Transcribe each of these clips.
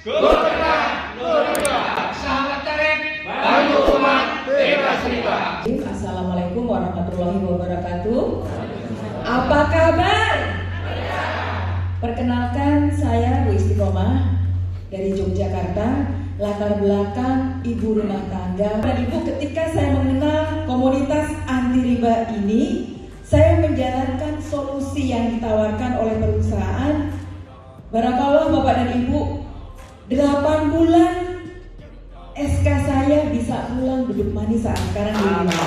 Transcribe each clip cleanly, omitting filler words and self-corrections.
Golkar, Nur Riba. Sahabat Karib, bantu umat, bebas riba. Assalamualaikum warahmatullahi wabarakatuh. Apa kabar? Perkenalkan, saya Bu Istiqomah dari Yogyakarta, latar belakang ibu rumah tangga. Dan ibu, ketika saya mengenal komunitas anti riba ini, saya menjalankan solusi yang ditawarkan oleh perusahaan. Barakallah Bapak dan Ibu, 8 bulan SK saya bisa pulang duduk manis saat sekarang di rumah.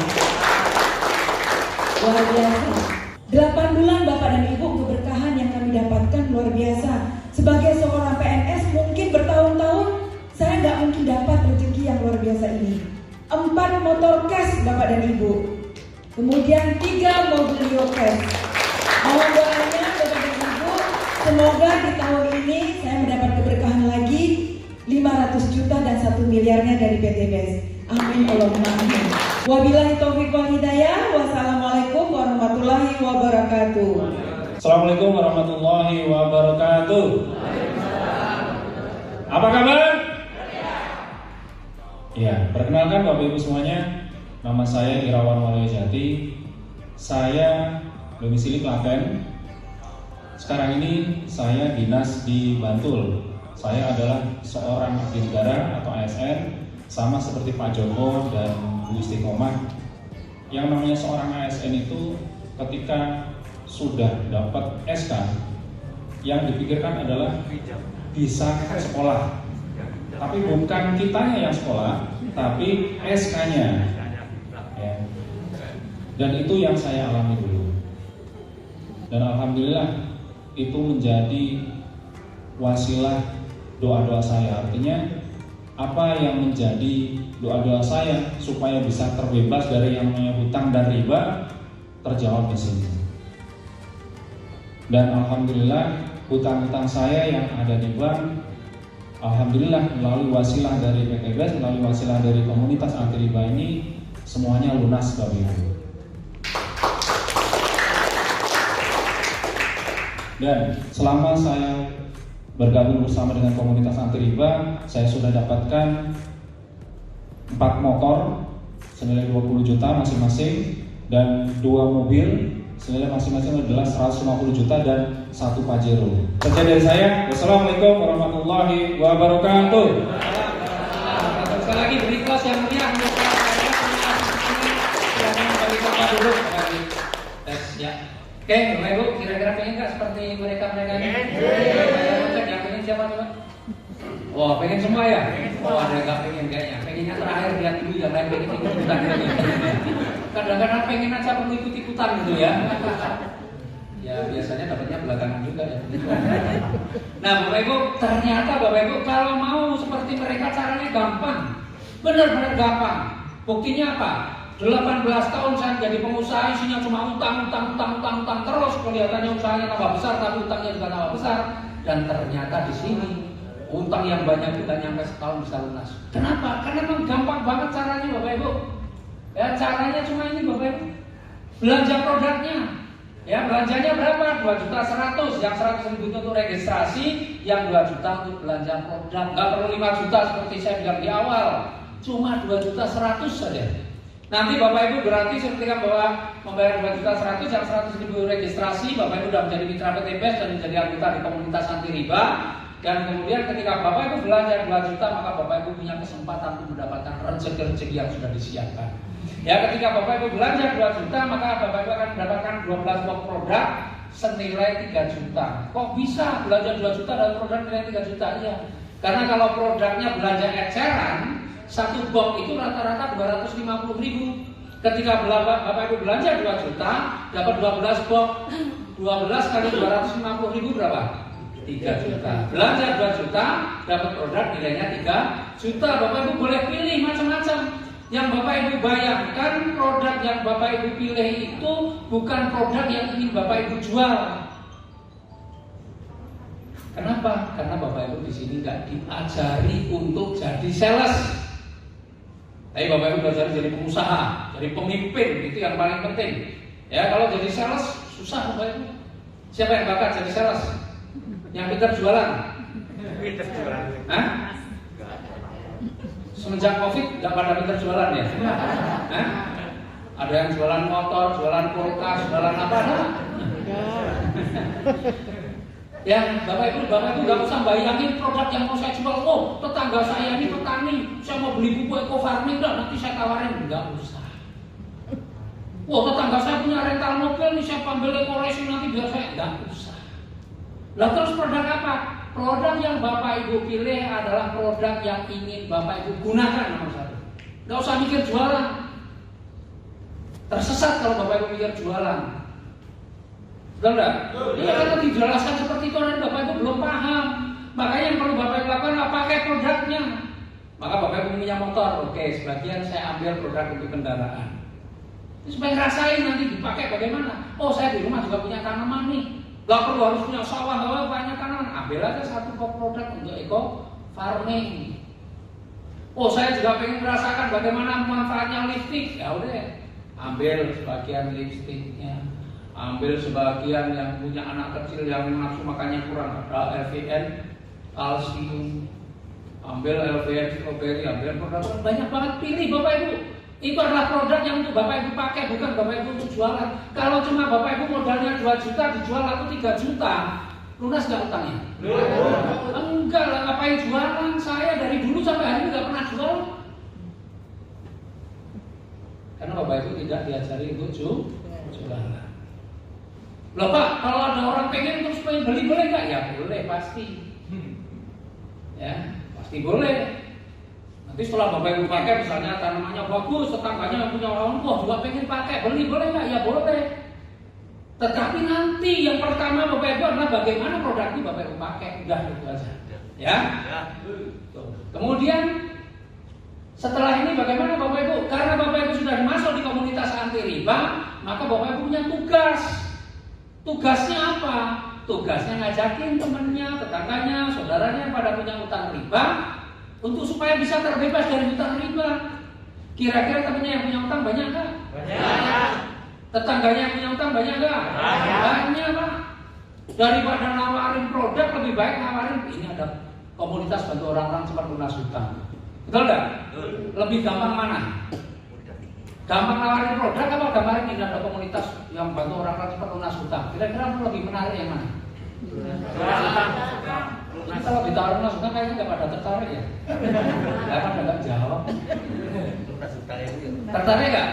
Luar biasa. 8 bulan Bapak dan Ibu, keberkahan yang kami dapatkan luar biasa. Sebagai seorang PNS mungkin bertahun-tahun saya nggak mungkin dapat rezeki yang luar biasa ini. 4 motor cash Bapak dan Ibu, kemudian 3 mobil Rio cash. Mohon doanya Bapak dan Ibu, semoga di tahun ini saya mendapat keberkahan lagi 500 juta dan 1 miliarnya dari PT BES. Amin Allahumma amin. Wabillahi taufiq wal hidayah. Wassalamualaikum warahmatullahi wabarakatuh. Assalamualaikum warahmatullahi wabarakatuh. Apa kabar? Ya, perkenalkan Bapak Ibu semuanya, nama saya Irawan Walyajati. Saya domisili Klaten. Sekarang ini saya dinas di Bantul. Saya adalah seorang abdi negara atau ASN, sama seperti Pak Joko dan Bu Istiqomah. Yang namanya seorang ASN itu ketika sudah dapat SK, yang dipikirkan adalah bisa sekolah. Tapi bukan kitanya yang sekolah, tapi SK-nya. Ya. Dan itu yang saya alami dulu. Dan alhamdulillah itu menjadi wasilah doa-doa saya. Artinya apa yang menjadi doa-doa saya supaya bisa terbebas dari yang namanya hutang dan riba terjawab di sini. Dan alhamdulillah hutang-hutang saya yang ada di bank, alhamdulillah melalui wasilah dari PT BES, melalui wasilah dari komunitas anti riba ini semuanya lunas Bapak Ibu. Dan selama saya bergabung bersama dengan komunitas anti riba, saya sudah dapatkan 4 motor senilai 20 juta masing-masing dan 2 mobil senilai masing-masing adalah 150 juta dan 1 Pajero. Sekian dari saya. Wassalamualaikum warahmatullahi wabarakatuh. Sekali lagi beri kelas yang mulia. Duduk. Ya. Oke, Bapak Ibu, kira-kira pengen nggak seperti mereka-mereka ini? Yang pengen siapa coba? Wah, pengen semua ya? Oh, ada nggak pengen kayaknya. Pengennya terakhir lihat dulu, yang lain pengen ikut-ikutan. Kadang-kadang pengen aja perlu ikut-ikutan gitu ya. Ya biasanya dapatnya belakangan juga ya. Nah Bapak Ibu, ternyata Bapak Ibu kalau mau seperti mereka caranya gampang. Benar-benar gampang. Buktinya apa? 18 tahun saya jadi pengusaha, isinya cuma utang terus. Kelihatannya usahanya tambah besar, tapi utangnya juga tambah besar. Dan ternyata di sini utang yang banyak kita nyampe setahun bisa lunas. Kenapa? Karena memang gampang banget caranya Bapak Ibu. Ya caranya cuma ini Bapak Ibu. Belanja produknya. Ya belanjanya berapa? 2.100.000. Yang 100.000 untuk registrasi, yang 2 juta untuk belanja produk. Nggak perlu 5 juta seperti saya bilang di awal. Cuma 2.100.000 saja. Nanti Bapak Ibu gratis ketika membayar 2.100.000, yang 100.000 registrasi, Bapak Ibu sudah menjadi mitra PT BES dan menjadi anggota di komunitas anti riba. Dan kemudian ketika Bapak Ibu belanja 2 juta, maka Bapak Ibu punya kesempatan untuk mendapatkan rezeki yang sudah disiapkan. Ya, ketika Bapak Ibu belanja 2 juta, maka Bapak Ibu akan mendapatkan 12 box produk senilai 3 juta. Kok bisa belanja 2 juta dan produk nilai 3 juta? Iya. Karena kalau produknya belanja eceran, 1 box itu rata-rata 250.000. Ketika Bapak Ibu belanja 2 juta, dapat 12 box. 12 kali 250.000 berapa? 3 juta. Belanja 2 juta, dapat produk nilainya 3 juta. Bapak Ibu boleh pilih macam-macam. Yang Bapak Ibu bayangkan, produk yang Bapak Ibu pilih itu bukan produk yang ingin Bapak Ibu jual. Kenapa? Karena Bapak Ibu di sini nggak diajari untuk jadi sales. Tapi Bapak Ibu belajar jadi pengusaha, jadi pemimpin, itu yang paling penting. Ya, kalau jadi sales susah Bapak Ibu. Siapa yang bakat jadi sales? Yang pintar jualan. Hah? Semenjak Covid nggak pada pinter jualan ya? Hah? Ada yang jualan motor, jualan kulkas, jualan apa? Ya, Bapak Ibu nggak usah bayangin produk yang mau saya jual. Oh, tetangga saya ini petani, saya mau beli pupuk eco farming, nanti saya tawarin. Nggak usah. Wah, tetangga saya punya rental mobil nih, saya panggil eco racing nanti biar saya. Nggak usah. Lah terus produk apa? Produk yang Bapak Ibu pilih adalah produk yang ingin Bapak Ibu gunakan nomor satu. Nggak usah mikir jualan. Tersesat kalau Bapak Ibu mikir jualan. Betul nggak? Iya, kalau dijelaskan seperti itu dan Bapak Ibu belum paham. Makanya yang perlu Bapak Ibu lakukan adalah pakai produknya. Maka Bapak Ibu punya motor, oke, sebagian saya ambil produk untuk kendaraan. Supaya ngerasain nanti dipakai bagaimana. Oh, saya di rumah juga punya tanaman nih. Gak perlu harus punya sawah, gak banyak tanaman. Ambil aja satu produk untuk eco farming. Oh, saya juga pengen merasakan bagaimana manfaatnya lipstick. Ya udah, ambil sebagian lipstiknya. Ambil sebagian yang punya anak kecil yang nafsu makannya kurang, ada LVN, kalsium, ambil LVN strawberry, ambil produk banyak banget, pilih Bapak Ibu. Itu adalah produk yang untuk Bapak Ibu pakai, bukan Bapak Ibu untuk jualan. Kalau cuma Bapak Ibu modalnya 2 juta dijual laku 3 juta, lunas nggak utangnya? Enggak lah, ngapain jualan? Saya dari dulu sampai hari ini nggak pernah jual. Karena Bapak Ibu tidak diajari untuk jualan. Loh Pak, kalau ada orang pengen terus pengen beli boleh nggak? Ya boleh pasti. Ya pasti boleh. Nanti setelah Bapak Ibu pakai, misalnya tanamannya bagus, tetangganya yang punya orang tua juga pengen pakai, beli boleh nggak? Ya boleh. Tetapi nanti yang pertama Bapak Ibu adalah bagaimana produk ini Bapak Ibu pakai, udah itu aja. Ya. Kemudian setelah ini bagaimana Bapak Ibu? Karena Bapak Ibu sudah masuk di komunitas anti riba, maka Bapak Ibu punya tugas. Tugasnya apa? Tugasnya ngajakin temannya, tetangganya, saudaranya yang pada punya utang riba untuk supaya bisa terbebas dari utang riba. Kira-kira temannya yang punya utang banyak nggak? Banyak. Tetangganya yang punya utang banyak nggak? Banyak Pak. Daripada nawarin produk, lebih baik nawarin ini ada komunitas bantu orang-orang cepat lunas utang. Betul nggak? Lebih gampang mana? Gampang nawarin produk apa gambarin ini ada komunitas yang bantu orang-orang cepat lunas utang? Kira-kira lebih menarik yang mana? Nah, kalau ditawarin lunas utang kayaknya nggak pada tertarik ya? Karena nggak jawab. Tertarik nggak?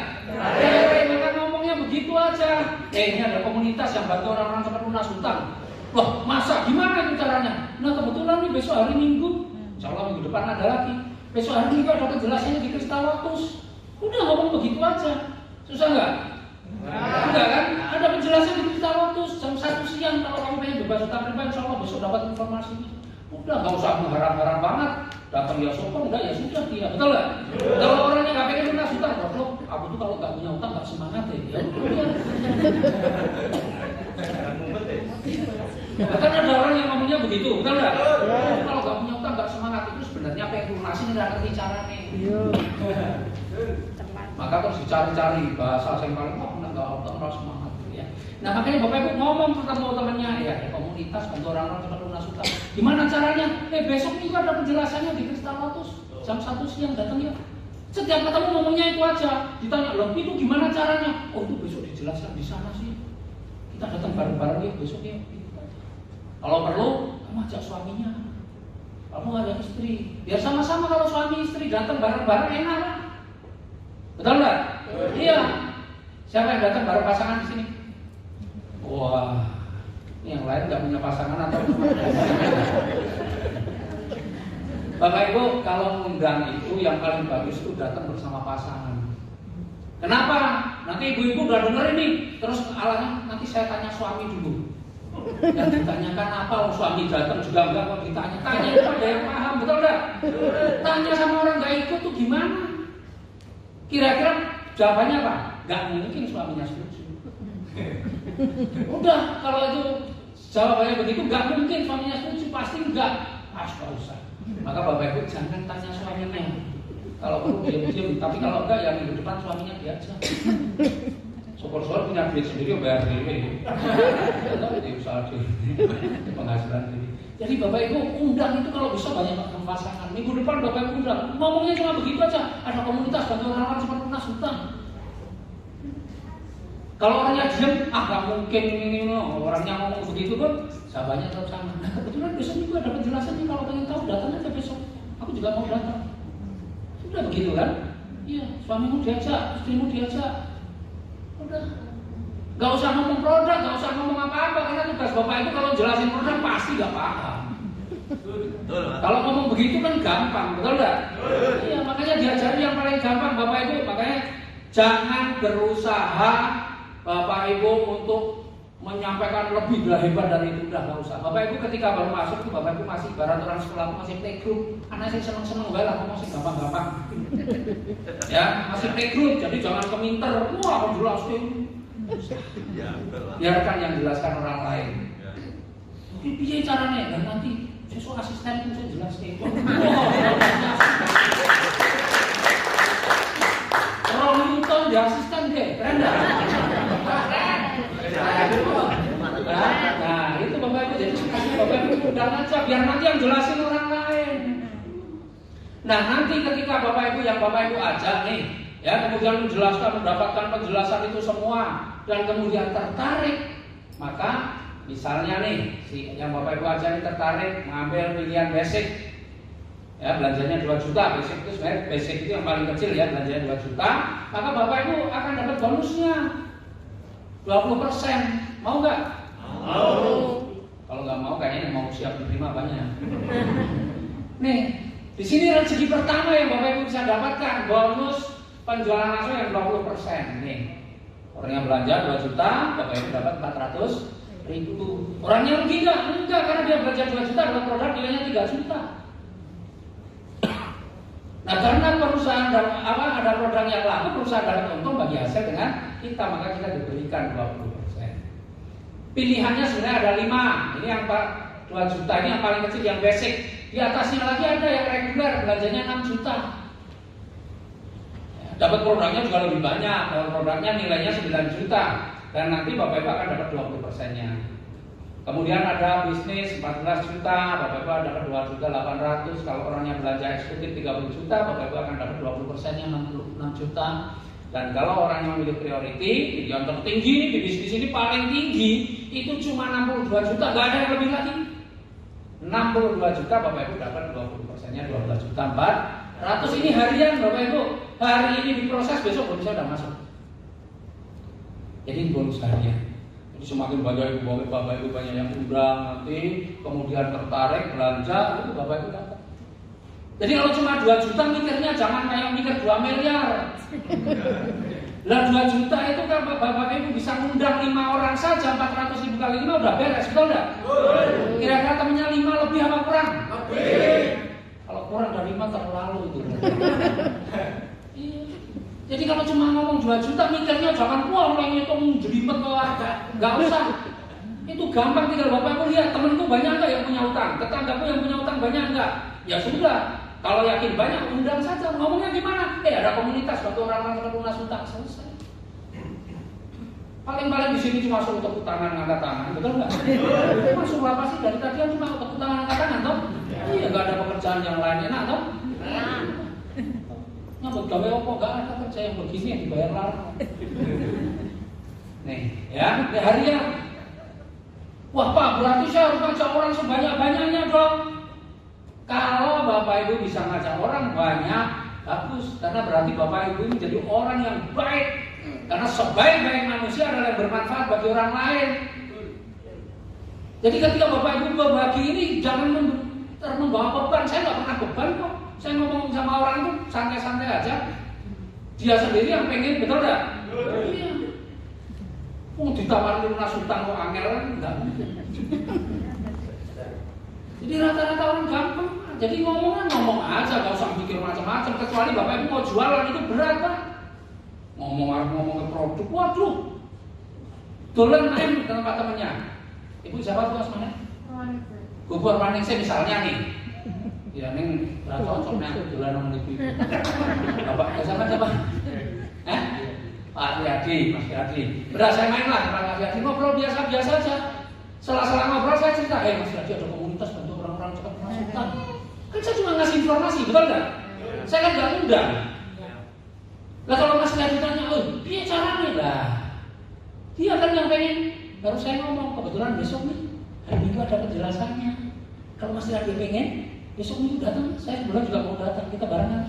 Maka ngomongnya begitu aja. Ini ada komunitas yang bantu orang-orang cepat lunas utang. Wah, masa gimana itu caranya? Nah kebetulan nih besok hari Minggu, insya Allah minggu depan ada lagi. Besok hari Minggu ada kejelasannya di Kristal Lotus. Udah ngomong begitu aja, susah nggak? Enggak kan? Ada penjelasan di Kristal Lotus jam 1 siang. Kalau kamu pengen bebas utang riba, insya Allah besok dapat informasinya. Udah nggak usah mengharap-harap banget. Datang ya sopan, enggak ya sudah dia, betul nggak? Kalau orangnya nggak pengen lunas utang, loh, aku tuh kalau nggak punya utang nggak semangat ya. Bahkan ada orang yang ngomongnya begitu, betul nggak? Kalau nggak punya utang nggak semangat, itu sebenarnya pengen lunasin nggak ngerti caranya. Maka harus dicari-cari bahasa yang paling nggak utang harus semangat ya. Nah makanya Bapak Ibu ngomong ketemu temannya ya komunitas bantu orang-orang cepat lunas utang. Gimana caranya? Besok juga ada penjelasannya di Kristal Lotus jam 1 siang datang ya. Setiap ketemu ngomongnya itu aja. Ditanya loh itu gimana caranya? Oh itu besok dijelaskan di sana sih. Kita datang bareng-bareng ya besok ya. Kalau perlu kamu ajak suaminya. Kamu ada istri. Biar sama-sama kalau suami istri datang bareng-bareng enak lah. Betul nggak? Iya. Siapa yang datang bareng pasangan di sini? Wah, ini yang lain nggak punya pasangan atau Bapak Ibu kalau undang itu yang paling bagus itu datang bersama pasangan. Kenapa? Nanti ibu-ibu udah denger ini, terus alahnya nanti saya tanya suami dulu. Dan ditanyakan apa? Suami datang juga enggak kok ditanya. Tanya itu ada yang paham, betul nggak? Tanya sama orang nggak ikut tuh gimana? Kira-kira jawabannya apa? Gak mungkin suaminya setuju. Udah, kalau itu jawabannya begitu, gak mungkin suaminya setuju, pasti enggak. Gak usah. Maka Bapak Ibu jangan tanya suaminya. Kalau perlu diam-diam, tapi kalau enggak ya minggu depan suaminya diajak. Syukur-syukur punya duit sendiri, bayar sendiri. Tapi di usaha sendiri, penghasilan sendiri. Jadi Bapak Ibu undang itu kalau bisa banyak bangun pasangan. Minggu depan Bapak Ibu udah ngomongnya cuma begitu aja. Ada komunitas bantu orang cuma lunas hutang. Kalau orangnya diam, nggak mungkin ini. Orangnya ngomong begitu pun, sahabatnya tetap sama. Nah, kebetulan besok juga ada penjelasan nih. Kalau pengen tahu datang aja besok. Aku juga mau datang. Sudah begitu kan? Iya, suamimu diajak, istrimu diajak. Udah. Gak usah ngomong produk, gak usah ngomong apa-apa. Karena tugas Bapak itu kalau jelasin produk pasti gak paham. Kalau ngomong begitu kan gampang, betul gak? Iya, makanya diajari yang paling gampang Bapak Ibu. Makanya jangan berusaha Bapak Ibu untuk menyampaikan lebih hebat dari itu. Udah gak usah. Bapak Ibu ketika baru masuk, Bapak Ibu masih ibarat orang sekolah, masih playgroup. Anak saya seneng-seneng lah, ngomong sih gampang-gampang. Ya, masih playgroup, jadi jangan keminter. Wah, aku jelasin. Biarkan yang jelaskan orang lain. Piye caranya? Dan nanti sesuai asisten itu saya jelaskan. Orang Newton di asisten deh, keren dah. Nah, itu Bapak Ibu jadi Bapak Ibu udah aja biar nanti yang jelasin orang lain. Nah, nanti ketika Bapak Ibu yang Bapak Ibu ajak nih, ya kemudian menjelaskan, mendapatkan penjelasan itu semua dan kemudian tertarik, maka misalnya nih si yang Bapak Ibu ajarin tertarik mengambil pilihan basic, ya belanjanya 2 juta. Basic itu sebenarnya basic itu yang paling kecil ya, belanjanya 2 juta, maka Bapak Ibu akan dapat bonusnya 20%. Mau nggak? Mau. Kalau nggak mau kayaknya mau siap diterima banyak. Nih, di sini rezeki pertama yang Bapak Ibu bisa dapatkan, bonus penjualan langsung yang 20%. Nih, orang yang belanja 2 juta, Bapak Ibu dapat 400.000. Orangnya rugi nggak? Enggak, karena dia belanja 2 juta dapat produk nilainya 3 juta. Nah, karena perusahaan ada produk yang laku, perusahaan dapat untung bagi hasil dengan kita, maka kita diberikan 20%. Pilihannya sebenarnya ada 5. Ini yang 2 juta ini yang paling kecil, yang basic. Di atasnya lagi ada yang reguler, belanjanya 6 juta. Dapat produknya juga lebih banyak. Produknya nilainya 9 juta. Dan nanti Bapak Ibu akan dapat 20%-nya. Kemudian ada bisnis 14 juta, Bapak Ibu dapat 2.800.000. Kalau orangnya belanja eksekutif 30 juta, Bapak Ibu akan dapat 20%-nya 66 juta. Dan kalau orang yang memilih priority, yang tertinggi di bisnis ini paling tinggi itu cuma 62 juta, nggak ada yang lebih lagi. 62 juta Bapak Ibu dapat 20%-nya 12.400.000. Ini harian Bapak Ibu. Hari ini diproses, besok bonusnya udah masuk. Jadi bonus harian. Jadi semakin banyak Bapak Ibu banyak yang undang nanti, kemudian tertarik belanja, itu Bapak Ibu dapat. Jadi kalau cuma 2 juta mikirnya jangan kayak mikir 2 miliar. Lah 2 juta itu kan Bapak Ibu bisa ngundang 5 orang saja, 400.000 kali 5 udah beres, betul enggak? Kira-kira temennya 5 lebih apa kurang? Lebih. Kalau kurang dari 5 terlalu itu. Iya. Jadi kalau cuma ngomong 2 juta mikirnya jangan wah orang itu jelimet keluarga. Enggak usah. Itu gampang, tinggal Bapak Ibu lihat temanku banyak enggak yang punya utang, tetanggaku yang punya utang banyak enggak? Ya sudah. Kalau yakin banyak, undang saja. Ngomongnya gimana? Ada komunitas bantu orang-orang lunas utang, selesai. Paling-paling di sini cuma suruh tepuk tangan, angkat tangan, betul nggak? Masuk apa sih dari tadi cuma tepuk tangan, angkat tangan, toh? Iya, nggak ada pekerjaan yang lain enak, toh? Nyambut gawe opo, nggak ada kerja yang begini yang dibayar larang. Nih, ya, harian. Wah Pak, berarti saya harus ngajak orang sebanyak-banyaknya dong. Kalau Bapak Ibu bisa ngajak orang banyak, bagus. Karena berarti Bapak Ibu ini jadi orang yang baik. Karena sebaik-baik manusia adalah yang bermanfaat bagi orang lain. Jadi ketika Bapak Ibu berbagi ini, jangan membawa beban. Saya nggak pernah beban kok. Saya ngomong sama orang itu santai-santai aja. Dia sendiri yang pengen, betul nggak? Iya. Mau ditawarin lunas utang kok angel kan? Enggak. Jadi rata-rata orang gampang. Jadi ngomong aja, gak usah mikir macam-macam. Kecuali Bapak Ibu mau jualan itu berat Pak. Ngomong ke produk, waduh. Dolan main ke tempat temennya. Ibu siapa tuh asmanya? Gubur Maningsih misalnya nih. Ya ning ra cocoknya dolan nang ibu. Bapak siapa? Pak Yadi, Mas Yadi. Udah saya main lah Pak Yadi, ngobrol biasa-biasa aja. Setelah ngobrol saya cerita, Mas Yadi ada komunitas bantu orang-orang cepat masuk utang. Kan saya cuma informasi, betul nggak? Saya kan nggak undang. Lah kalau Mas Lihat ditanya, oh dia caranya lah. Dia kan yang pengen. Baru saya ngomong, kebetulan besok nih hari Minggu ada penjelasannya. Kalau Mas Lihat dia pengen, besok Minggu datang, saya sebulan juga mau datang, kita barengan.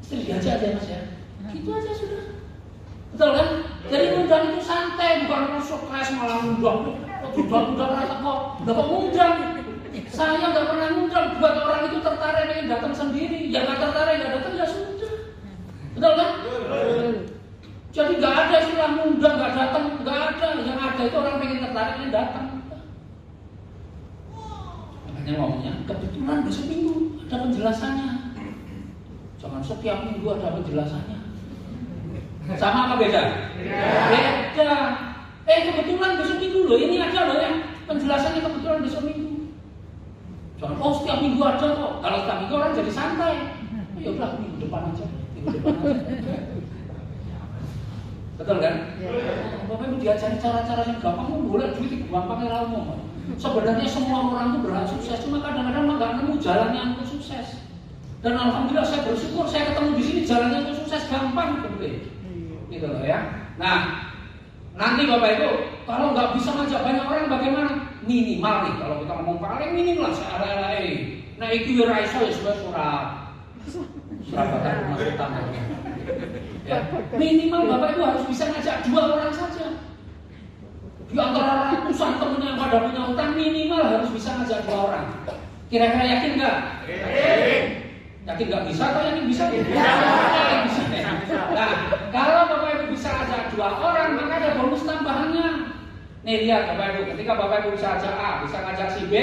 Istri diajak aja Mas ya. Gitu aja sudah. Betul kan? Jadi undang itu santai, bukan stres malah undang. Undang rasa kok, nggak kok undang. Saya nggak pernah undang, buat orang itu tertarik pengen datang sendiri. Yang nggak tertarik nggak datang ya sudah. Betul kan? Jadi nggak ada istilah undang nggak datang, nggak ada. Yang ada itu orang pengen tertarik pengen datang. Makanya ngomongnya kebetulan besok Minggu ada penjelasannya. Jangan setiap minggu ada penjelasannya. Sama apa beda? Beda. Kebetulan besok Minggu loh, ini ada loh ya penjelasannya kebetulan besok Minggu. Jangan, oh setiap minggu ada kok. Kalau setiap minggu orang jadi santai. Ya udah minggu depan aja. Betul kan? Bapak Ibu diajari cara-cara yang gampang, boleh duit itu gampang ya umum. Sebenarnya semua orang itu berhak sukses, cuma kadang-kadang nggak nemu jalannya untuk sukses. Dan alhamdulillah saya bersyukur saya ketemu di sini jalannya untuk sukses gampang, gitu loh ya. Nah, nanti Bapak Ibu kalau nggak bisa ngajak banyak orang bagaimana? Minimal nih, kalau kita ngomong paling minimal se-RLA. Nah itu ya raiso ya surat bakal rumah utama. Ya. Minimal Bapak Ibu harus bisa ngajak 2 orang saja. Di antara ratusan teman yang pada punya utang minimal harus bisa ngajak 2 orang. Kira-kira yakin nggak? Yakin nggak bisa atau yakin bisa? Bisa. Nah, kalau Bapak Ibu bisa ngajak 2 orang maka ada bonus tambahannya. Nih lihat Bapak Ibu, ketika Bapak Ibu bisa ngajak A, bisa ngajak si B,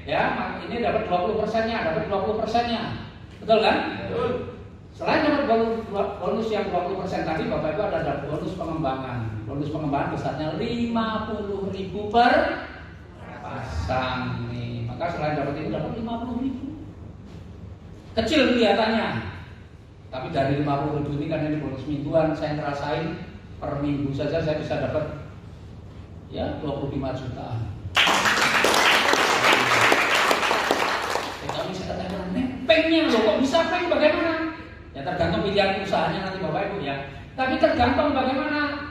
ya, ini dapat 20%-nya, dapat 20%-nya. Betul kan? Betul. Selain dapat bonus yang 20% tadi, Bapak Ibu ada bonus pengembangan. Bonus pengembangan besarnya 50.000 per pasang nih. Maka selain dapat ini dapat 50.000. Kecil kelihatannya. Tapi dari 50.000 ini karena ini bonus mingguan, saya ngerasain per minggu saja saya bisa dapat ya 25 juta. Kita bisa katakan pengnya loh, kok bisa peng bagaimana? Ya tergantung pilihan usahanya nanti Bapak Ibu ya. Tapi tergantung bagaimana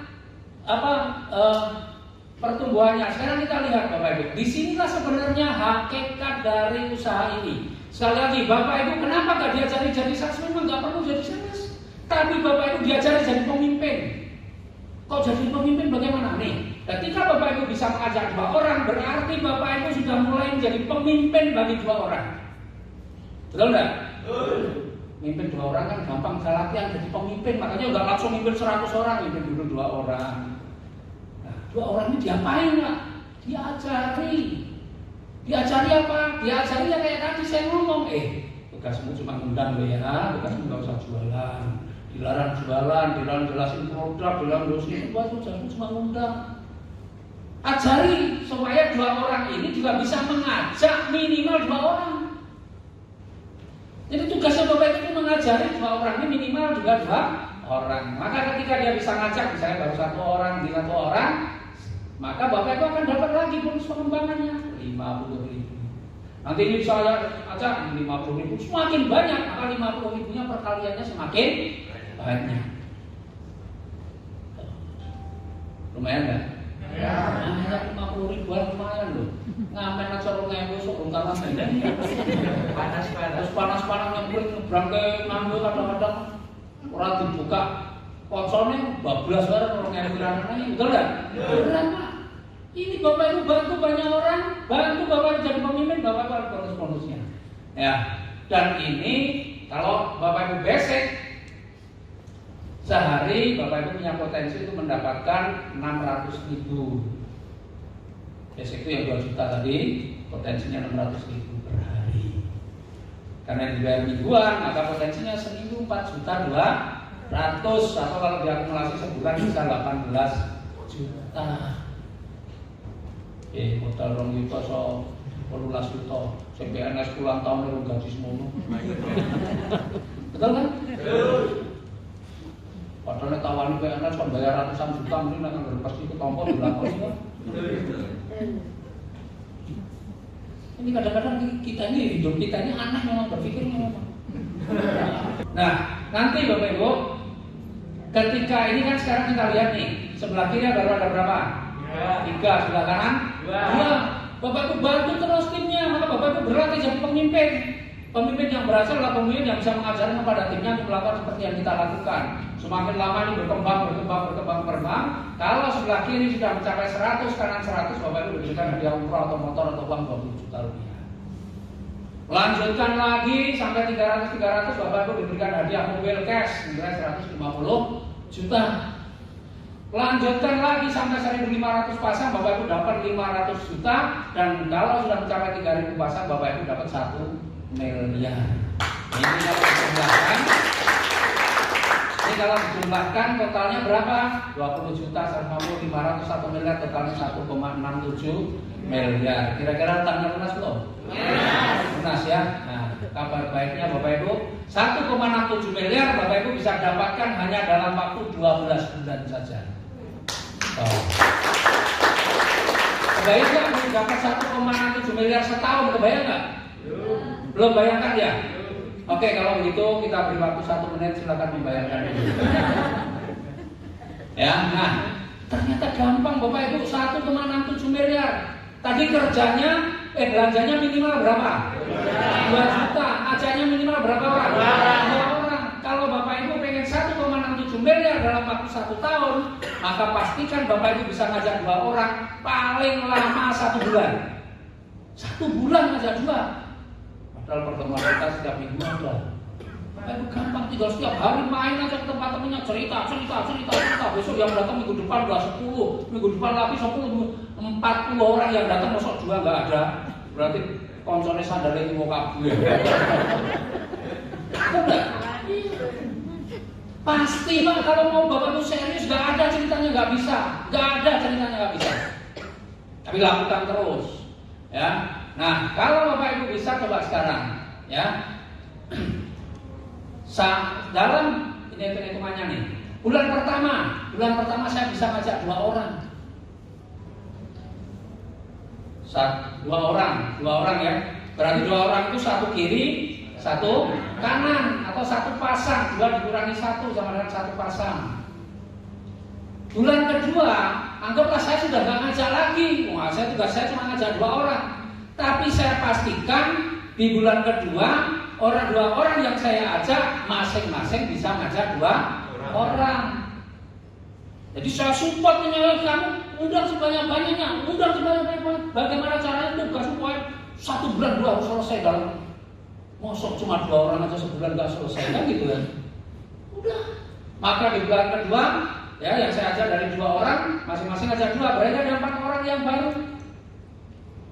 pertumbuhannya. Sekarang kita lihat Bapak Ibu. Disinilah sebenarnya hakikat dari usaha ini. Sekali lagi Bapak Ibu kenapa gak diajari jadi sales? Memang gak perlu jadi sales. Tapi Bapak Ibu diajari jadi pemimpin. Kok jadi pemimpin bagaimana? Nih, ketika Bapak Ibu bisa mengajak 2 orang, berarti Bapak Ibu sudah mulai menjadi pemimpin bagi 2 orang. Betul enggak? Mimpin 2 orang kan gampang, saya latihan jadi pemimpin, makanya enggak langsung mimpin 100 orang, mimpin dulu 2 orang. Nah, 2 orang ini diapain enggak? Diajari. Diajari apa? Diajari ya kayak tadi saya ngomong, tugasmu cuma ngundang lo ya, tugasmu enggak usah jualan. Dilarang jualan, dilarang jelasin produk, dilarang dosis, buat tugasmu cuma ngundang. Ajari supaya 2 orang ini juga bisa mengajak minimal 2 orang. Jadi tugasnya Bapak itu mengajari 2 orang ini minimal juga 2 orang. Maka ketika dia bisa ngajak, misalnya baru 1 orang, di 1 orang, maka Bapak itu akan dapat lagi bonus pengembangannya 50.000. Nanti ini bisa ajak 50.000, semakin banyak, maka 50.000-nya perkaliannya semakin banyak. Lumayan kan? Ya. Hanya 50.000-an lumayan loh. Ngamen aja lo ngewe sok rungkalan aja. Panas-panas nyempring nyebrang ke nganggo kadang-kadang ora dibuka konsolnya bablas bareng orang ngewe ranane, betul enggak? Beneran Pak. Ini Bapak Ibu bantu banyak orang, bantu Bapak Ibu jadi pemimpin, Bapak Ibu bonus-bonusnya. Ya. Dan ini kalau Bapak Ibu basic sehari Bapak Ibu punya potensi itu mendapatkan 600.000. Basic itu yang 2 juta tadi, potensinya 600.000 per hari. Karena dibayar mingguan, maka potensinya seminggu 4.200.000 atau kalau diakumulasi sebulan bisa 18 juta. Modal 2 juta so 18 juta. CPNS pulang tahun itu gaji semono. Betul kan? Padahal tawani PNS kan bayar ratusan juta, mungkin akan pasti ketompo di belakang kan. Ini kadang-kadang kita ini, hidup kita ini aneh memang berpikirnya memang. Nah, nanti Bapak Ibu, ketika ini kan sekarang kita lihat nih, sebelah kiri baru ada berapa? 3, sebelah kanan 2. Bapak Ibu bantu terus timnya, maka Bapak Ibu berlatih jadi pemimpin. Pemimpin yang berhasil adalah pemimpin yang bisa mengajarkan kepada timnya untuk melakukan seperti yang kita lakukan. Semakin lama ini berkembang. Kalau sebelah kiri sudah mencapai 100, kanan 100, Bapak Ibu diberikan hadiah umroh atau motor atau uang 20 juta rupiah. Lanjutkan lagi sampai 300, Bapak Ibu diberikan hadiah mobil cash nilai 150 juta. Lanjutkan lagi sampai 1.500 pasang, Bapak Ibu dapat 500 juta. Dan kalau sudah mencapai 3.000 pasang, Bapak Ibu dapat 1 miliar. Ini kalau dijumlahkan totalnya berapa? 20 juta, 150, 500, 1 miliar, totalnya 1,67 miliar. Kira-kira tanggal lunas belum? Lunas ya. Nah, kabar baiknya Bapak Ibu, 1,67 miliar Bapak Ibu bisa dapatkan hanya dalam waktu 12 bulan saja. Kebayang nggak dapat 1,67 miliar setahun? Kebayang nggak? Belum bayangkan ya? Oke, kalau begitu kita beri waktu 1 menit, silakan membayangkan. Ya, nah ternyata gampang Bapak Ibu, 1,67 miliar. Tadi kerjanya, belanjanya minimal berapa? 2 juta. Acaranya minimal berapa Pak? 2 orang. Kalau Bapak Ibu pengen 1,67 miliar dalam waktu 1 tahun, maka pastikan Bapak Ibu bisa ngajak 2 orang paling lama 1 bulan. 1 bulan ngajak 2. Padahal pertemuan kita setiap minggu ada. Bapak Ibu gampang, tinggal setiap hari main aja ke tempat temennya, cerita. Besok yang datang minggu depan udah 10, minggu depan lagi 10, 40 orang yang datang, masuk 2 nggak ada. Berarti konsolnya sandalnya ini mau kabur. Udah. Pasti Pak, kalau mau Bapak Ibu serius, nggak ada ceritanya nggak bisa, Tapi lakukan terus, ya. Nah, kalau Bapak Ibu bisa coba sekarang, ya. Dalam ini hitungannya nih. Bulan pertama saya bisa ngajak 2 orang. 2 orang ya. Berarti 2 orang itu 1 kiri, 1 kanan, atau 1 pasang. 2 dikurangi 1 sama dengan 1 pasang. Bulan kedua, anggaplah saya sudah nggak ngajak lagi. Tugas saya cuma ngajak 2 orang. Tapi saya pastikan di bulan kedua 2 orang yang saya ajak masing-masing bisa ngajak 2 orang. Jadi saya support kamu, undang sebanyak-banyaknya. Bagaimana caranya tugas supaya 1 bulan 2 harus selesai dalam. Mosok cuma 2 orang aja sebulan nggak selesai kan gitu kan? Udah. Maka di bulan kedua ya yang saya ajak dari 2 orang masing-masing ajak 2, berarti ada 4 orang yang baru.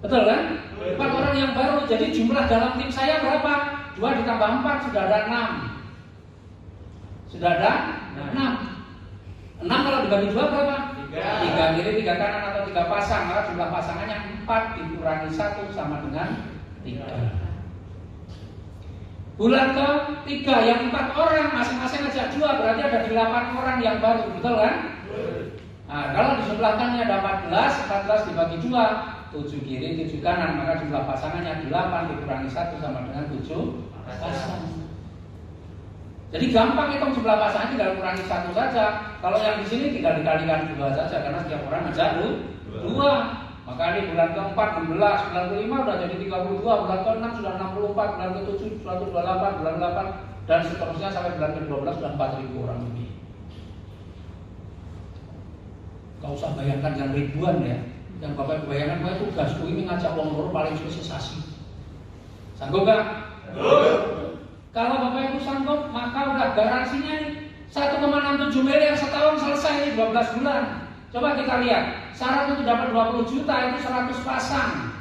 Betul kan? 4 orang yang baru. Jadi jumlah dalam tim saya berapa? 2 ditambah 4 sudah ada 6. 6 kalau dibagi 2 berapa? 3 kiri 3 kanan atau 3 pasang. Maka jumlah pasangannya 4 dikurangi 1 sama dengan 3. Bulan ke-3 yang 4 orang masing-masing ajak 2, berarti ada 8 orang yang baru. Betul kan? Nah, kalau di sebelah kanannya ada 14 dibagi 2, 7 kiri 7 kanan, maka jumlah pasangannya 8 dikurangi 1 sama dengan 7 pasang. Jadi gampang hitung jumlah pasangan, tinggal kurangi 1 saja. Kalau yang di sini tinggal dikalikan 2 saja karena setiap orang ngajak 2. Maka ini bulan ke-4 16, bulan ke-5 sudah jadi 32, bulan ke-6 sudah 64, bulan ke-7 128, bulan ke-8 dan seterusnya sampai bulan ke-12 sudah 4.000 orang lebih. Kau usah bayangkan yang ribuan ya. Yang Bapak bayangkan Bapak tugasku ini ngajak wong loro paling suwe sesasi. Sanggup gak? Kalau Bapak Ibu sanggup, maka udah garansinya nih 1,67 miliar setahun selesai ini 12 bulan. Coba kita lihat, syarat untuk dapat 20 juta itu 100 pasang.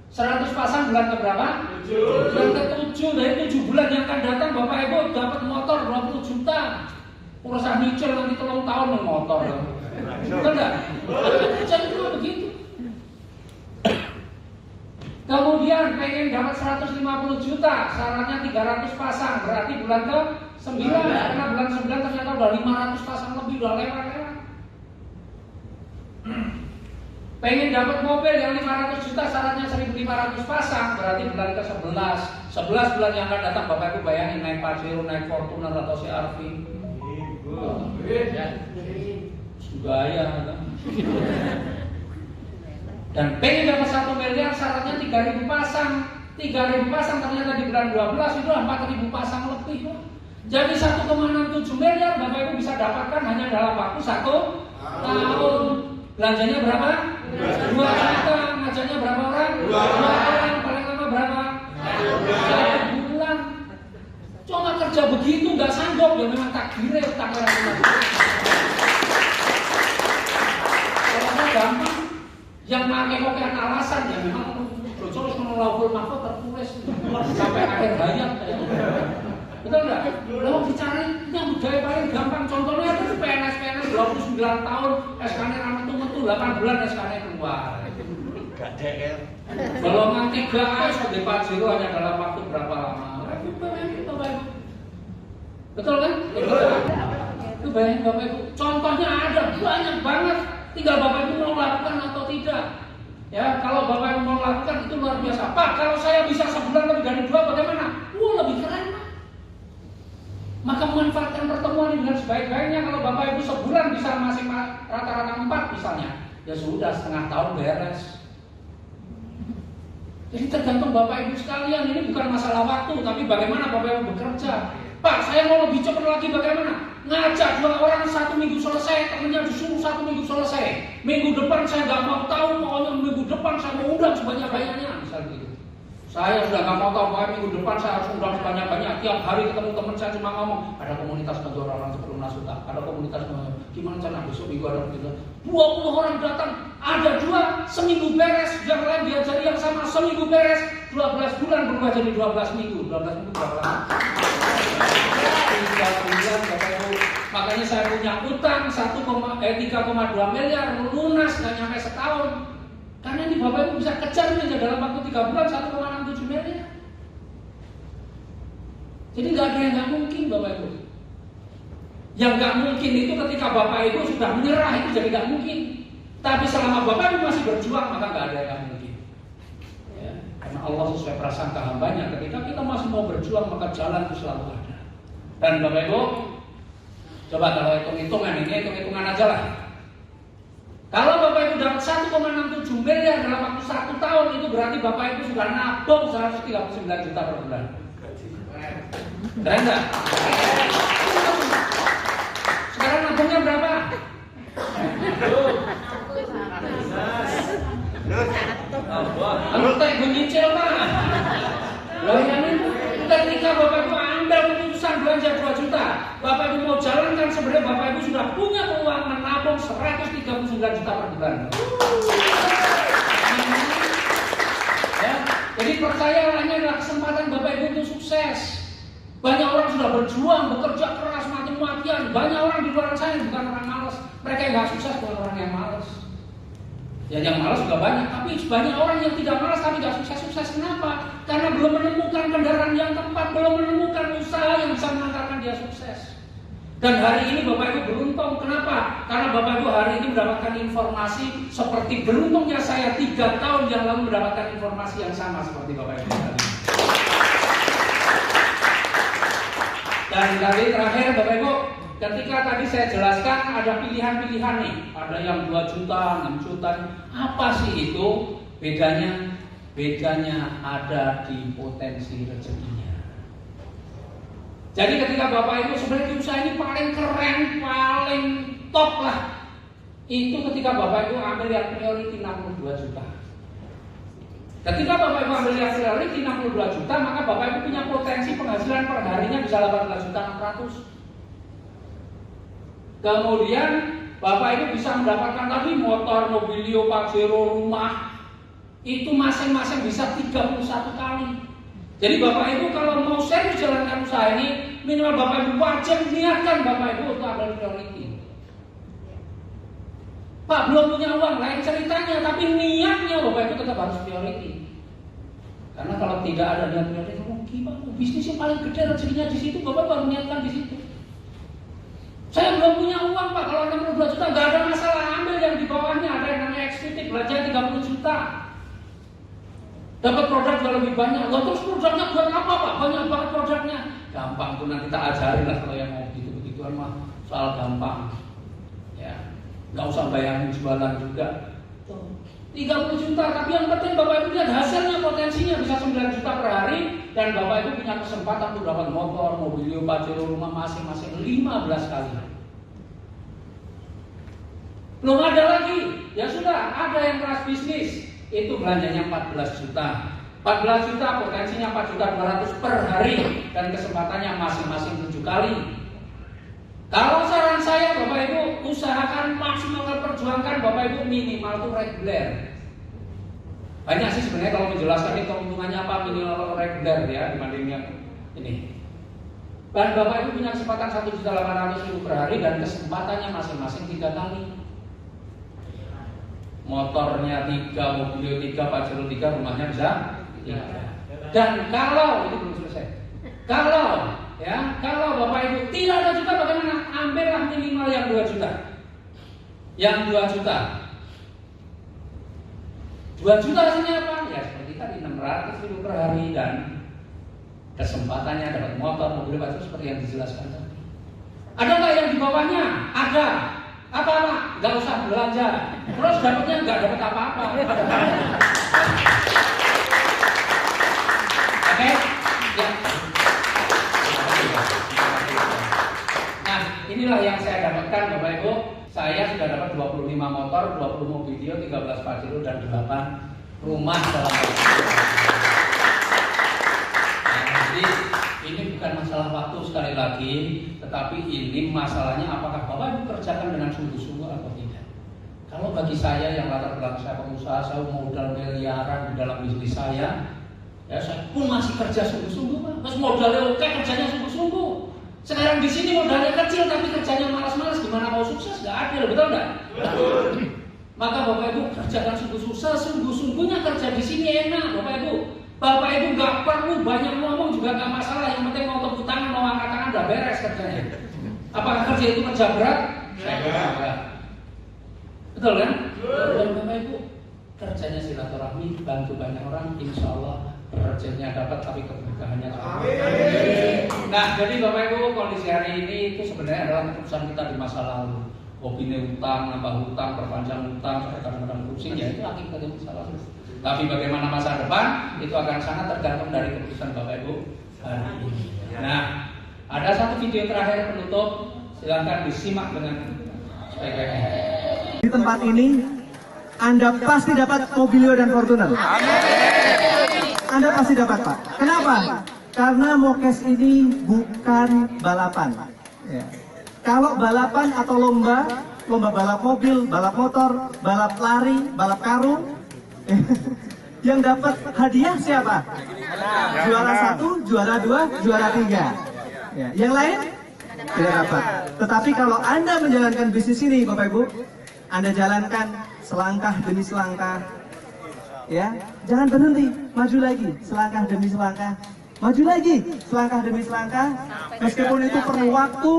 100 pasang bulan ke berapa? 7. Bulan ke-7, dari 7 bulan yang akan datang Bapak Ibu dapat motor 20 juta. Urusan nyicil nanti 3 tahun nih motor. Betul enggak? Jadi itu begitu. Kemudian pengen dapat 150 juta, syaratnya 300 pasang, berarti bulan ke-9, karena bulan 9 ternyata udah 500 pasang lebih, udah lewat. Pengen dapat mobil yang 500 juta syaratnya 1.500 pasang, berarti bulan ke-11. 11 bulan yang akan datang Bapak Ibu bayangin naik Pajero, naik Fortuner atau CR-V. Gaya kan? Dan pengen dapat 1 miliar syaratnya 3.000 pasang. 3.000 pasang ternyata di bulan 12 itu 4.000 pasang lebih. Jadi 1,67 miliar Bapak Ibu bisa dapatkan hanya dalam waktu 1 tahun. Belanjanya berapa? 2 juta. Ngajarnya berapa orang? 2 orang. Paling lama berapa? 1 bulan. Cuma kerja begitu nggak sanggup, ya memang takdir takdir. Kalau gampang, yang pakai alasan ya memang terus menolak mahfud tertulis sampai akhir hayat. Betul nggak? Lalu bicara yang budaya paling gampang contohnya itu PNS 29 tahun SK-nya anak metu 8 bulan SK-nya keluar. Golongan 3A sebagai Pajero hanya dalam waktu berapa lama? Betul kan? Itu bayangin Bapak Ibu. Contohnya ada banyak banget. Tinggal Bapak Ibu mau lakukan atau tidak. Ya, kalau Bapak Ibu mau lakukan itu luar biasa. Pak, kalau saya bisa sebulan lebih dari 2 bagaimana? Wah, lebih keren Pak. Maka memanfaatkan pertemuan ini dengan sebaik-baiknya. Kalau Bapak Ibu sebulan bisa masih rata-rata 4 misalnya, ya sudah setengah tahun beres. Jadi tergantung Bapak Ibu sekalian, ini bukan masalah waktu, tapi bagaimana Bapak Ibu bekerja. Pak, saya mau lebih cepat lagi bagaimana? Ngajak 2 orang 1 minggu selesai, temennya disuruh 1 minggu selesai. Minggu depan saya nggak mau tahu, pokoknya minggu depan saya mau undang sebanyak-banyaknya, misal gitu. Saya sudah nggak mau tahu, pokoknya minggu depan saya harus undang sebanyak-banyak. Tiap hari ketemu teman saya cuma ngomong, ada komunitas bagi orang sebelum nasuta, ada komunitas gimana cara besok minggu ada begitu. 20 orang datang, ada 2 seminggu beres, yang lain diajari yang sama seminggu beres, 12 bulan berubah jadi 12 minggu. 12 minggu berapa lama? 3 bulan Bapak Ibu. Makanya saya punya utang 3,2 miliar lunas nggak nyampe setahun. Karena ini Bapak Ibu bisa kejar aja dalam waktu 3 bulan 1,67 miliar. Jadi nggak ada yang nggak mungkin Bapak Ibu. Yang nggak mungkin itu ketika Bapak Ibu sudah menyerah itu jadi nggak mungkin. Tapi selama Bapak Ibu masih berjuang maka nggak ada yang nggak mungkin. Ya, karena Allah sesuai prasangka hambanya. Ketika kita masih mau berjuang maka jalan itu selalu ada. Dan Bapak Ibu, coba kalau hitung-hitungan ini hitung-hitungan aja lah. Kalau Bapak Ibu dapat 1,67 miliar dalam waktu 1 tahun itu berarti Bapak Ibu sudah nabung 139 juta per bulan. Keren nggak? Sekarang nabungnya berapa? Anggota Ibu nyicil Pak. Loh ini ketika Bapak Ibu ambil keputusan belanja 2 juta, Bapak Ibu mau jalankan sebenarnya Bapak Ibu sudah punya uang menabung 139 juta per bulan. Ya, jadi percayalah ini adalah kesempatan Bapak Ibu untuk sukses. Banyak orang sudah berjuang, bekerja keras, mati-matian. Banyak orang di luar sana bukan orang malas. Mereka yang nggak sukses bukan orang yang malas. Ya yang malas juga banyak, tapi banyak orang yang tidak malas tapi nggak sukses-sukses. Kenapa? Karena belum menemukan kendaraan yang tepat, belum menemukan usaha yang bisa mengantarkan dia sukses. Dan hari ini Bapak Ibu beruntung. Kenapa? Karena Bapak Ibu hari ini mendapatkan informasi seperti beruntungnya saya 3 tahun yang lalu mendapatkan informasi yang sama seperti Bapak Ibu hari ini. Dan tadi terakhir Bapak Ibu, ketika tadi saya jelaskan ada pilihan-pilihan nih, ada yang 2 juta, 6 juta, apa sih itu? Bedanya ada di potensi rezekinya. Jadi ketika Bapak Ibu sebenarnya usaha ini paling keren, paling top lah. Itu ketika Bapak Ibu ambil yang priority 62 juta. Ketika Bapak Ibu ambil yang priority 62 juta, maka Bapak Ibu punya potensi penghasilan per harinya bisa 18 juta 600. Kemudian Bapak Ibu bisa mendapatkan lagi motor, mobilio, Pajero, rumah. Itu masing-masing bisa 31 kali. Jadi Bapak Ibu kalau mau serius jalankan usaha ini, minimal Bapak Ibu wajib niatkan Bapak Ibu untuk ambil priority. Pak belum punya uang, lain ceritanya, tapi niatnya Bapak Ibu tetap harus priority. Karena kalau tidak ada niat priority, gimana? Bisnis yang paling gede rezekinya di situ, Bapak baru niatkan di situ. Saya belum punya uang Pak, kalau 62 juta nggak ada masalah, ambil yang di bawahnya, ada yang namanya eksekutif, belanja 30 juta. Dapat produk jauh lebih banyak. Loh, terus produknya buat apa Pak? Banyak banget produknya. Gampang tuh, nanti tak ajarin lah kalau yang mau gitu-begituan mah, soal gampang. Ya, nggak usah bayangin jualan juga. 30 juta, tapi yang penting Bapak Ibu lihat hasilnya, potensinya bisa 9 juta per hari, dan Bapak Ibu punya kesempatan untuk dapat motor, mobil, Pajero, rumah masing-masing 15 kali. Belum ada lagi, ya sudah, ada yang kelas bisnis, itu belanjanya 14 juta. 14 juta, potensinya 4 juta 200 per hari, dan kesempatannya masing-masing 7 kali. Kalau saran saya Bapak Ibu, usahakan maksimal perjuangkan Bapak Ibu minimal itu reguler. Banyak sih sebenarnya kalau menjelaskan itu keuntungannya apa minimal reguler ya dibandingnya ini. Dan Bapak Ibu punya kesempatan 1.800.000 per hari dan kesempatannya masing-masing 3 kali. Motornya 3, mobilnya 3, Pajero 3, rumahnya bisa 3. Dan kalau ini belum selesai. Kalau Bapak Ibu tidak ada juga bagaimana? Ambillah minimal yang 2 juta. Yang 2 juta. 2 juta hasilnya apa? Ya seperti tadi 600.000 per hari dan kesempatannya dapat motor, mobil, baju seperti yang dijelaskan tadi. Ada nggak yang di bawahnya? Ada. Apa? Nggak usah belanja. Terus dapatnya nggak dapat apa-apa. Oke? Ya. Nah, inilah yang saya dapatkan Bapak Ibu. Saya sudah dapat 25 motor, 20 mobil video, 13 Pajero dan 8 rumah dalam jadi ini bukan masalah waktu sekali lagi, tetapi ini masalahnya apakah Bapak Ibu kerjakan dengan sungguh-sungguh atau tidak. Kalau bagi saya yang latar belakang saya pengusaha, saya modal miliaran di dalam bisnis saya, ya saya pun masih kerja sungguh-sungguh Pak. Mas modalnya oke, kerjanya sungguh-sungguh. Sekarang di sini modalnya kecil tapi kerjanya malas-malas, gimana mau sukses? Gak adil, betul nggak? Betul. Maka Bapak Ibu kerjakan sungguh-sungguhnya kerja di sini enak, Bapak Ibu. Bapak Ibu nggak perlu banyak ngomong juga nggak masalah, yang penting mau tepuk tangan, mau angkat tangan, udah beres kerjanya. Apakah kerja itu kerja berat? Saya kira enggak. Betul kan? Dan Bapak Ibu kerjanya silaturahmi, bantu banyak orang, insya Allah rezekinya dapat tapi keberkahannya dapat. Nah, jadi Bapak Ibu kondisi hari ini itu sebenarnya adalah keputusan kita di masa lalu. Hobinya utang, nambah hutang, perpanjang hutang, sampai kadang-kadang pusing, ya itu akibatnya masa lalu. Tapi bagaimana masa depan itu akan sangat tergantung dari keputusan Bapak Ibu hari ini. Nah, ada satu video terakhir penutup, silakan disimak dengan baik-baik. Di tempat ini Anda pasti dapat Mobilio dan Fortuner. Anda pasti dapat Pak. Kenapa? Karena Mokes ini bukan balapan. Ya. Kalau balapan atau lomba balap mobil, balap motor, balap lari, balap karung, yang dapat hadiah siapa? Juara 1, juara 2, juara 3. Ya. Yang lain tidak dapat. Tetapi kalau Anda menjalankan bisnis ini, Bapak Ibu, Anda jalankan selangkah demi selangkah. Ya, jangan berhenti, maju lagi, selangkah demi selangkah, maju lagi, selangkah demi selangkah. Meskipun itu perlu waktu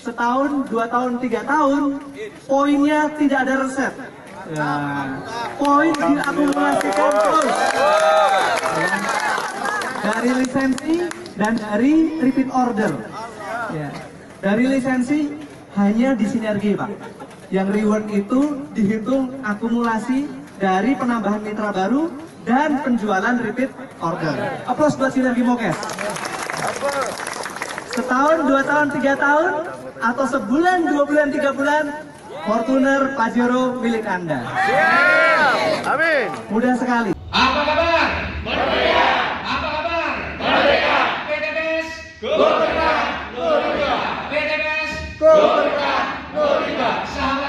setahun, 2 tahun, 3 tahun, poinnya tidak ada resep. Ya, poin diakumulasikan terus. Ya, dari lisensi dan dari repeat order. Ya, dari lisensi hanya di sinergi Pak. Yang reward itu dihitung akumulasi dari penambahan mitra baru dan penjualan repeat order. Aplaus buat sinergi Mokes. Setahun, 2 tahun, 3 tahun, atau sebulan, 2 bulan, 3 bulan, Fortuner Pajero milik Anda. Amin. Mudah sekali. Apa kabar? Merdeka. Apa kabar? Merdeka. PTBS Go Berkah, Go Berkah. PTBS Go Berkah, Go Berkah. Sahabat